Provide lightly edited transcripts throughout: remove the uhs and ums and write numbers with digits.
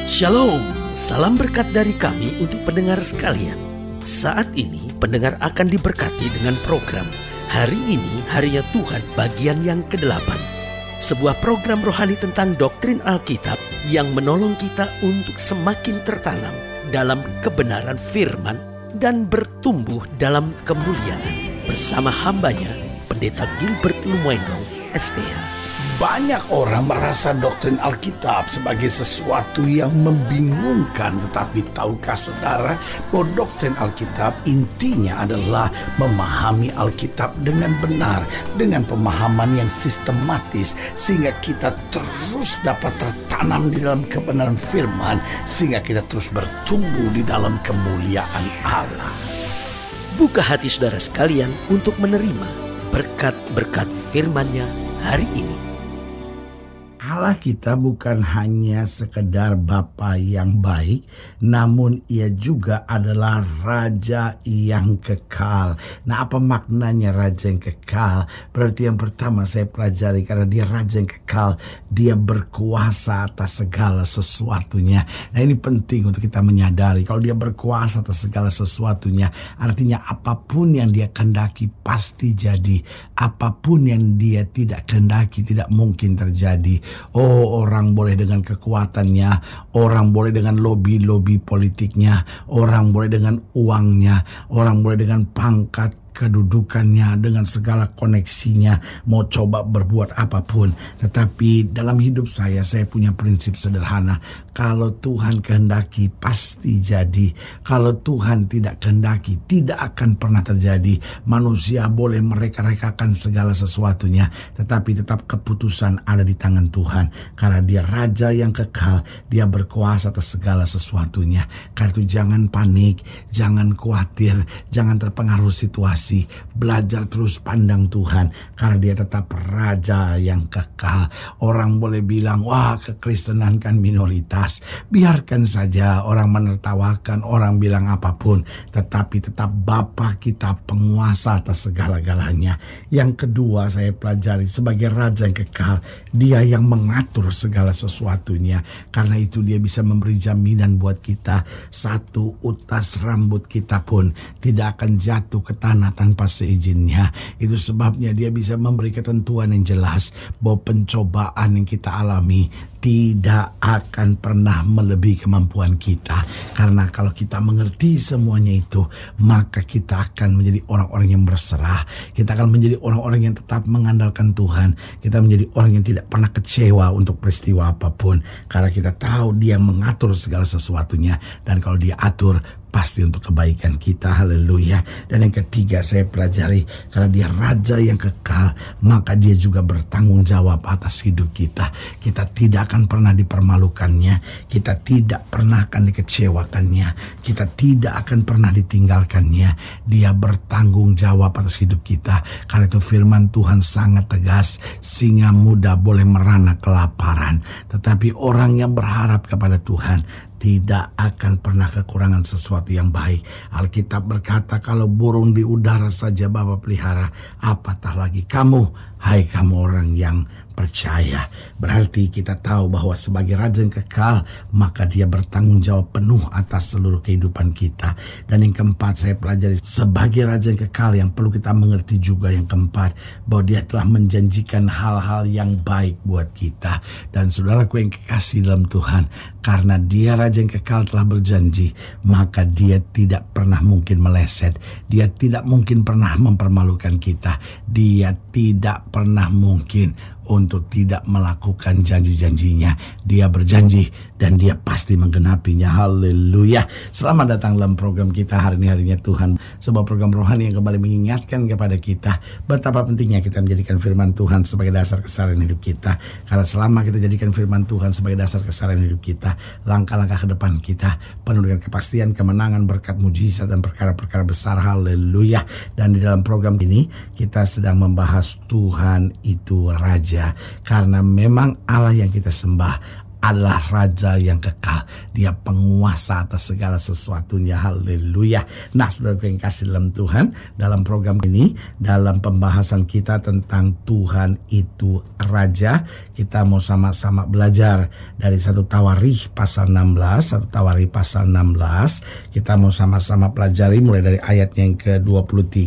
Shalom, salam berkat dari kami untuk pendengar sekalian. Saat ini pendengar akan diberkati dengan program Hari Ini Harinya Tuhan bagian yang ke-8. Sebuah program rohani tentang doktrin Alkitab yang menolong kita untuk semakin tertanam dalam kebenaran firman dan bertumbuh dalam kemuliaan. Bersama hambanya, Pendeta Gilbert Lumwendong, STH. Banyak orang merasa doktrin Alkitab sebagai sesuatu yang membingungkan. Tetapi tahukah saudara bahwa doktrin Alkitab intinya adalah memahami Alkitab dengan benar, dengan pemahaman yang sistematis, sehingga kita terus dapat tertanam di dalam kebenaran firman, sehingga kita terus bertumbuh di dalam kemuliaan Allah. Buka hati saudara sekalian untuk menerima berkat-berkat firman-Nya hari ini. Allah kita bukan hanya sekedar Bapa yang baik, namun ia juga adalah Raja yang kekal. Nah, apa maknanya Raja yang kekal? Berarti yang pertama saya pelajari, karena dia Raja yang kekal, dia berkuasa atas segala sesuatunya. Nah, ini penting untuk kita menyadari, kalau dia berkuasa atas segala sesuatunya, artinya apapun yang dia kehendaki pasti jadi. Apapun yang dia tidak kehendaki tidak mungkin terjadi. Oh, orang boleh dengan kekuatannya, orang boleh dengan lobby politiknya, orang boleh dengan uangnya, orang boleh dengan pangkat kedudukannya, dengan segala koneksinya, mau coba berbuat apapun. Tetapi dalam hidup saya punya prinsip sederhana. Kalau Tuhan kehendaki pasti jadi. Kalau Tuhan tidak kehendaki tidak akan pernah terjadi. Manusia boleh mereka-rekakan segala sesuatunya, tetapi tetap keputusan ada di tangan Tuhan. Karena dia Raja yang kekal, dia berkuasa atas segala sesuatunya. Karena itu jangan panik, jangan khawatir, jangan terpengaruh situasi. Belajar terus pandang Tuhan, karena dia tetap Raja yang kekal. Orang boleh bilang, wah, kekristenan kan minoritas. Biarkan saja orang menertawakan, orang bilang apapun, tetapi tetap Bapa kita penguasa atas segala-galanya. Yang kedua saya pelajari, sebagai Raja yang kekal, dia yang mengatur segala sesuatunya. Karena itu dia bisa memberi jaminan buat kita, satu utas rambut kita pun tidak akan jatuh ke tanah tanpa seizinnya. Itu sebabnya dia bisa memberi ketentuan yang jelas bahwa pencobaan yang kita alami tidak akan pernah melebihi kemampuan kita. Karena kalau kita mengerti semuanya itu, maka kita akan menjadi orang-orang yang berserah. Kita akan menjadi orang-orang yang tetap mengandalkan Tuhan. Kita menjadi orang yang tidak pernah kecewa untuk peristiwa apapun. Karena kita tahu dia mengatur segala sesuatunya. Dan kalau dia atur, pasti untuk kebaikan kita. Haleluya. Dan yang ketiga saya pelajari, karena dia Raja yang kekal, maka dia juga bertanggung jawab atas hidup kita. Kita tidak akan pernah dipermalukannya, kita tidak pernah akan dikecewakannya, kita tidak akan pernah ditinggalkannya. Dia bertanggung jawab atas hidup kita. Karena itu firman Tuhan sangat tegas, singa muda boleh merana kelaparan, tetapi orang yang berharap kepada Tuhan tidak akan pernah kekurangan sesuatu yang baik. Alkitab berkata, kalau burung di udara saja Bapa pelihara, apatah lagi kamu, hai kamu orang yang percaya. Berarti kita tahu bahwa sebagai Raja yang kekal, maka dia bertanggung jawab penuh atas seluruh kehidupan kita. Dan yang keempat saya pelajari, sebagai Raja yang kekal, yang perlu kita mengerti juga yang keempat, bahwa dia telah menjanjikan hal-hal yang baik buat kita. Dan saudaraku yang kekasih dalam Tuhan, karena dia Raja yang kekal telah berjanji, maka dia tidak pernah mungkin meleset. Dia tidak mungkin pernah mempermalukan kita. Dia tidak pernah mungkin untuk tidak melakukan janji-janjinya. Dia berjanji dan dia pasti menggenapinya. Haleluya. Selamat datang dalam program kita Hari Ini Harinya Tuhan, sebuah program rohani yang kembali mengingatkan kepada kita betapa pentingnya kita menjadikan firman Tuhan sebagai dasar keseharian hidup kita. Karena selama kita jadikan firman Tuhan sebagai dasar keseharian hidup kita, langkah-langkah ke depan kita penuh dengan kepastian, kemenangan, berkat, mujizat, dan perkara-perkara besar. Haleluya. Dan di dalam program ini kita sedang membahas Tuhan itu Raja. Karena memang Allah yang kita sembah adalah Raja yang kekal. Dia penguasa atas segala sesuatunya. Haleluya. Nah, saudara yang kasih dalam Tuhan, dalam program ini, dalam pembahasan kita tentang Tuhan itu Raja, kita mau sama-sama belajar dari 1 Tawarikh pasal 16. 1 Tawarikh pasal 16, kita mau sama-sama pelajari mulai dari ayatnya yang ke-23.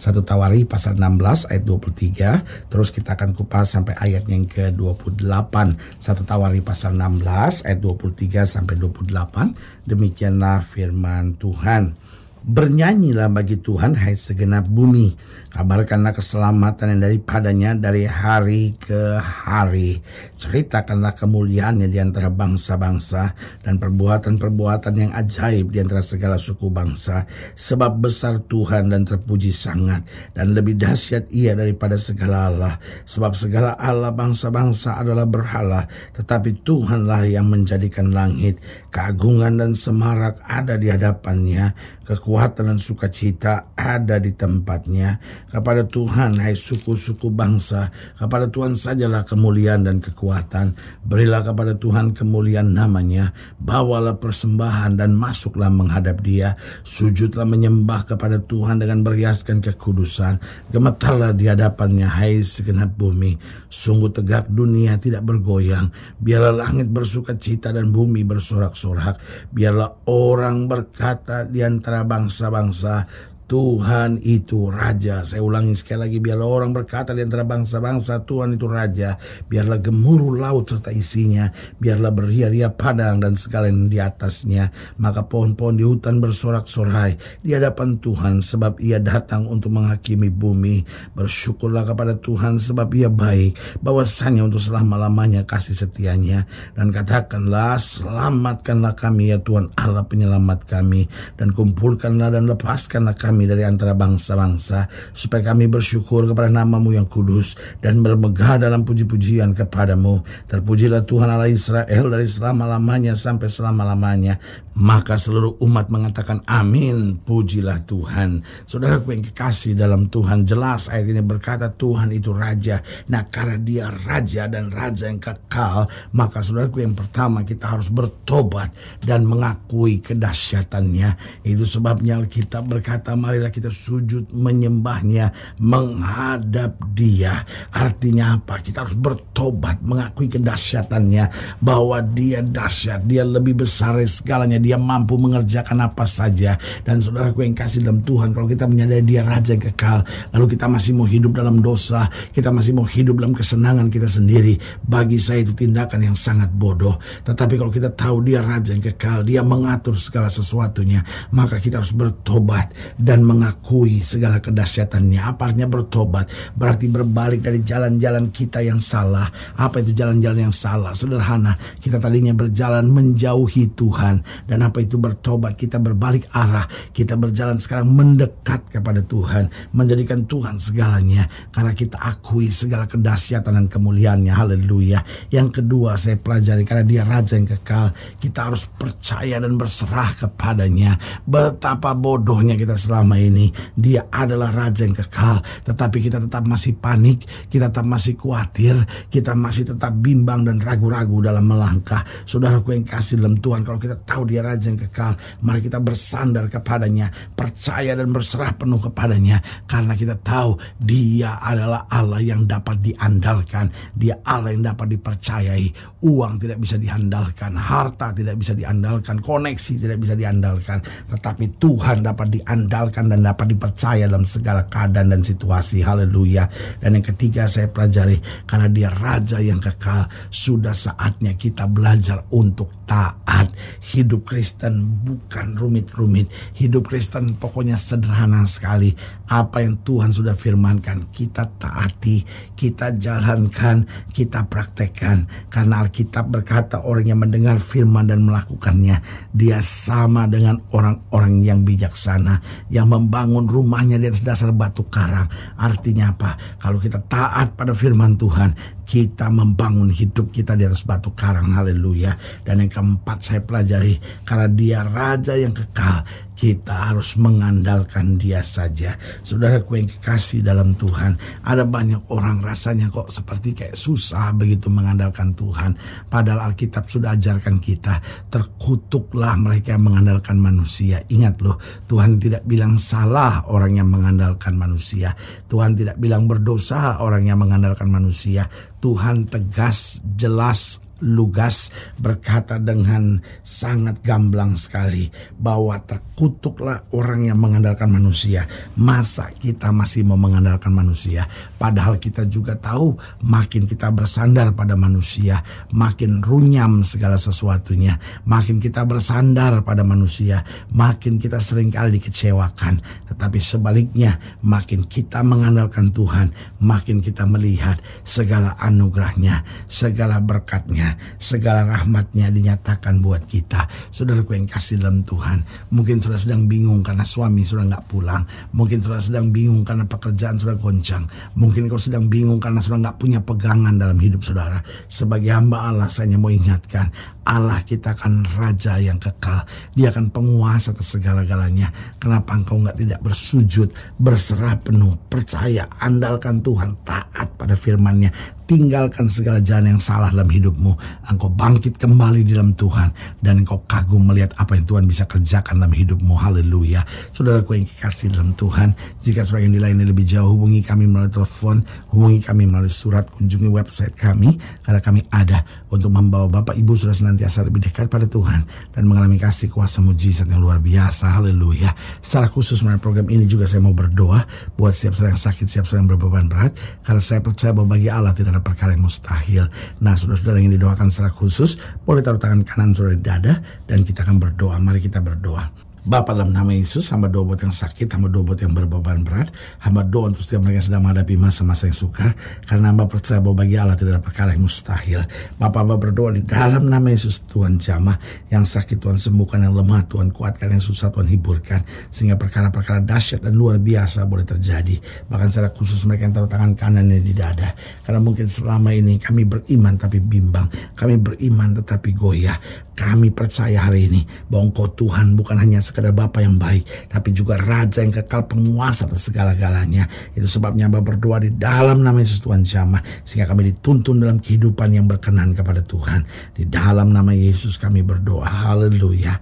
1 Tawarikh pasal 16 ayat 23. Terus kita akan kupas sampai ayatnya yang ke-28. 1 Tawarikh pasal 16 ayat 23 sampai 28. Demikianlah firman Tuhan. Bernyanyilah bagi Tuhan, hai segenap bumi. Kabarkanlah keselamatan yang daripadanya dari hari ke hari. Ceritakanlah kemuliaannya di antara bangsa-bangsa dan perbuatan-perbuatan yang ajaib di antara segala suku bangsa. Sebab besar Tuhan dan terpuji sangat, dan lebih dahsyat ia daripada segala Allah. Sebab segala Allah bangsa-bangsa adalah berhala, tetapi Tuhanlah yang menjadikan langit. Keagungan dan semarak ada di hadapannya, kekuatan dan sukacita ada di tempatnya. Kepada Tuhan, hai suku-suku bangsa, kepada Tuhan sajalah kemuliaan dan kekuatan. Berilah kepada Tuhan kemuliaan namanya. Bawalah persembahan dan masuklah menghadap Dia. Sujudlah menyembah kepada Tuhan dengan berhiaskan kekudusan. Gemetarlah di hadapannya, hai segenap bumi. Sungguh tegak dunia tidak bergoyang. Biarlah langit bersukacita dan bumi bersorak-sorak. Biarlah orang berkata di antara bangsa-bangsa, Tuhan itu Raja. Saya ulangi sekali lagi, biarlah orang berkata di antara bangsa-bangsa, Tuhan itu Raja. Biarlah gemuruh laut serta isinya, biarlah beria-ria padang dan segala yang di atasnya. Maka pohon-pohon di hutan bersorak-sorai di hadapan Tuhan, sebab Ia datang untuk menghakimi bumi. Bersyukurlah kepada Tuhan, sebab Ia baik, bahwasanya untuk selama-lamanya kasih setianya. Dan katakanlah, selamatkanlah kami ya Tuhan Allah penyelamat kami, dan kumpulkanlah dan lepaskanlah kami dari antara bangsa-bangsa, supaya kami bersyukur kepada nama-Mu yang kudus dan bermegah dalam puji-pujian kepadamu. Terpujilah Tuhan Allah Israel dari selama-lamanya sampai selama-lamanya. Maka seluruh umat mengatakan amin, pujilah Tuhan. Saudaraku yang kekasih dalam Tuhan, jelas ayat ini berkata Tuhan itu Raja. Nah, karena Dia Raja dan Raja yang kekal, maka saudaraku yang pertama, kita harus bertobat dan mengakui kedahsyatannya. Itu sebabnya Alkitab berkata, marilah kita sujud menyembahnya, menghadap Dia. Artinya apa? Kita harus bertobat, mengakui kedahsyatannya, bahwa Dia dahsyat, Dia lebih besar dari segalanya, Dia mampu mengerjakan apa saja. Dan saudaraku yang kasih dalam Tuhan, kalau kita menyadari Dia Raja yang kekal, lalu kita masih mau hidup dalam dosa, kita masih mau hidup dalam kesenangan kita sendiri, bagi saya itu tindakan yang sangat bodoh. Tetapi kalau kita tahu Dia Raja yang kekal, Dia mengatur segala sesuatunya, maka kita harus bertobat dan mengakui segala kedahsyatannya. Apa artinya bertobat? Berarti berbalik dari jalan-jalan kita yang salah. Apa itu jalan-jalan yang salah? Sederhana, kita tadinya berjalan menjauhi Tuhan. Dan apa itu bertobat? Kita berbalik arah. Kita berjalan sekarang mendekat kepada Tuhan, menjadikan Tuhan segalanya, karena kita akui segala kedahsyatan dan kemuliaannya. Haleluya. Yang kedua saya pelajari, karena Dia Raja yang kekal, kita harus percaya dan berserah kepadanya. Betapa bodohnya kita selama ini. Dia adalah Raja yang kekal, tetapi kita tetap masih panik, kita tetap masih khawatir, kita masih tetap bimbang dan ragu-ragu dalam melangkah. Saudaraku yang kasih dalam Tuhan, kalau kita tahu Dia Raja yang kekal, mari kita bersandar kepadanya, percaya dan berserah penuh kepadanya, karena kita tahu Dia adalah Allah yang dapat diandalkan. Dia Allah yang dapat dipercayai. Uang tidak bisa diandalkan, harta tidak bisa diandalkan, koneksi tidak bisa diandalkan, tetapi Tuhan dapat diandalkan dan dapat dipercaya dalam segala keadaan dan situasi. Haleluya. Dan yang ketiga saya pelajari, karena Dia Raja yang kekal, sudah saatnya kita belajar untuk taat. Hidup Kristen bukan rumit-rumit. Hidup Kristen pokoknya sederhana sekali. Apa yang Tuhan sudah firmankan, kita taati, kita jalankan, kita praktekkan. Karena Alkitab berkata, orang yang mendengar firman dan melakukannya, dia sama dengan orang-orang yang bijaksana, yang membangun rumahnya di atas dasar batu karang. Artinya apa? Kalau kita taat pada firman Tuhan, kita membangun hidup kita di atas batu karang. Haleluya. Dan yang keempat saya pelajari, karena dia raja yang kekal, kita harus mengandalkan dia saja. Saudaraku yang kekasih dalam Tuhan, ada banyak orang rasanya kok seperti kayak susah begitu mengandalkan Tuhan. Padahal Alkitab sudah ajarkan kita, terkutuklah mereka yang mengandalkan manusia. Ingat loh, Tuhan tidak bilang salah orang yang mengandalkan manusia. Tuhan tidak bilang berdosa orang yang mengandalkan manusia. Tuhan tegas, jelas, lugas berkata dengan sangat gamblang sekali bahwa terkutuklah orang yang mengandalkan manusia. Masa kita masih mau mengandalkan manusia? Padahal kita juga tahu makin kita bersandar pada manusia, makin runyam segala sesuatunya. Makin kita bersandar pada manusia, makin kita seringkali dikecewakan. Tetapi sebaliknya, makin kita mengandalkan Tuhan, makin kita melihat segala anugerahnya, segala berkatnya, segala rahmatnya dinyatakan buat kita. Saudaraku yang kasih dalam Tuhan, mungkin saudara sedang bingung karena suami sudah nggak pulang. Mungkin saudara sedang bingung karena pekerjaan sudah goncang. Mungkin kau sedang bingung karena saudara nggak punya pegangan dalam hidup saudara. Sebagai hamba Allah, saya mau ingatkan, Allah kita akan raja yang kekal. Dia akan penguasa atas segala-galanya. Kenapa engkau nggak tidak bersujud, berserah penuh, percaya, andalkan Tuhan, taat pada firman-Nya, tinggalkan segala jalan yang salah dalam hidupmu. Engkau bangkit kembali di dalam Tuhan, dan engkau kagum melihat apa yang Tuhan bisa kerjakan dalam hidupmu. Haleluya. Saudaraku yang kekasih dalam Tuhan, jika saudara yang dilayani lebih jauh, hubungi kami melalui telepon, hubungi kami melalui surat, kunjungi website kami, karena kami ada untuk membawa Bapak Ibu sudah senantiasa lebih dekat pada Tuhan dan mengalami kasih kuasa mujizat yang luar biasa. Haleluya. Secara khusus melalui program ini juga saya mau berdoa buat siap saudara yang sakit, siap saudara yang berbeban berat, karena saya percaya bahwa bagi Allah tidak ada perkara yang mustahil. Nah, saudara-saudara yang didoakan secara khusus, boleh taruh tangan kanan saudara di dada dan kita akan berdoa. Mari kita berdoa. Bapa, dalam nama Yesus, hamba doa buat yang sakit, hamba doa buat yang berbeban berat, hamba doa untuk setiap mereka yang sedang menghadapi masa-masa yang sukar, karena hamba percaya bahwa bagi Allah tidak ada perkara yang mustahil. Bapa, hamba berdoa di dalam nama Yesus, Tuhan jamah, yang sakit Tuhan sembuhkan, yang lemah Tuhan kuatkan, yang susah Tuhan hiburkan, sehingga perkara-perkara dahsyat dan luar biasa boleh terjadi. Bahkan secara khusus mereka yang taruh tangan kanannya di dada, karena mungkin selama ini kami beriman tapi bimbang, kami beriman tetapi goyah. Kami percaya hari ini bahwa Engkau Tuhan bukan hanya sekedar Bapa yang baik, tapi juga Raja yang kekal, penguasa atas segala-galanya. Itu sebabnya hamba berdoa di dalam nama Yesus Tuhan jamah, sehingga kami dituntun dalam kehidupan yang berkenan kepada Tuhan. Di dalam nama Yesus kami berdoa. Haleluya.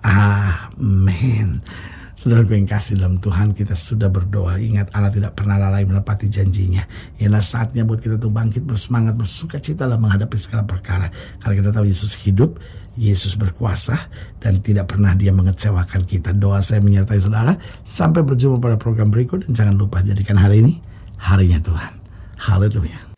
Amin. Saudara yang kasih dalam Tuhan, kita sudah berdoa. Ingat, Allah tidak pernah lalai menepati janjinya. Ialah saatnya buat kita tuh bangkit, bersemangat, bersuka cita dalam menghadapi segala perkara. Karena kita tahu Yesus hidup, Yesus berkuasa, dan tidak pernah Dia mengecewakan kita. Doa saya menyertai saudara. Sampai berjumpa pada program berikut, dan jangan lupa jadikan hari ini harinya Tuhan. Haleluya.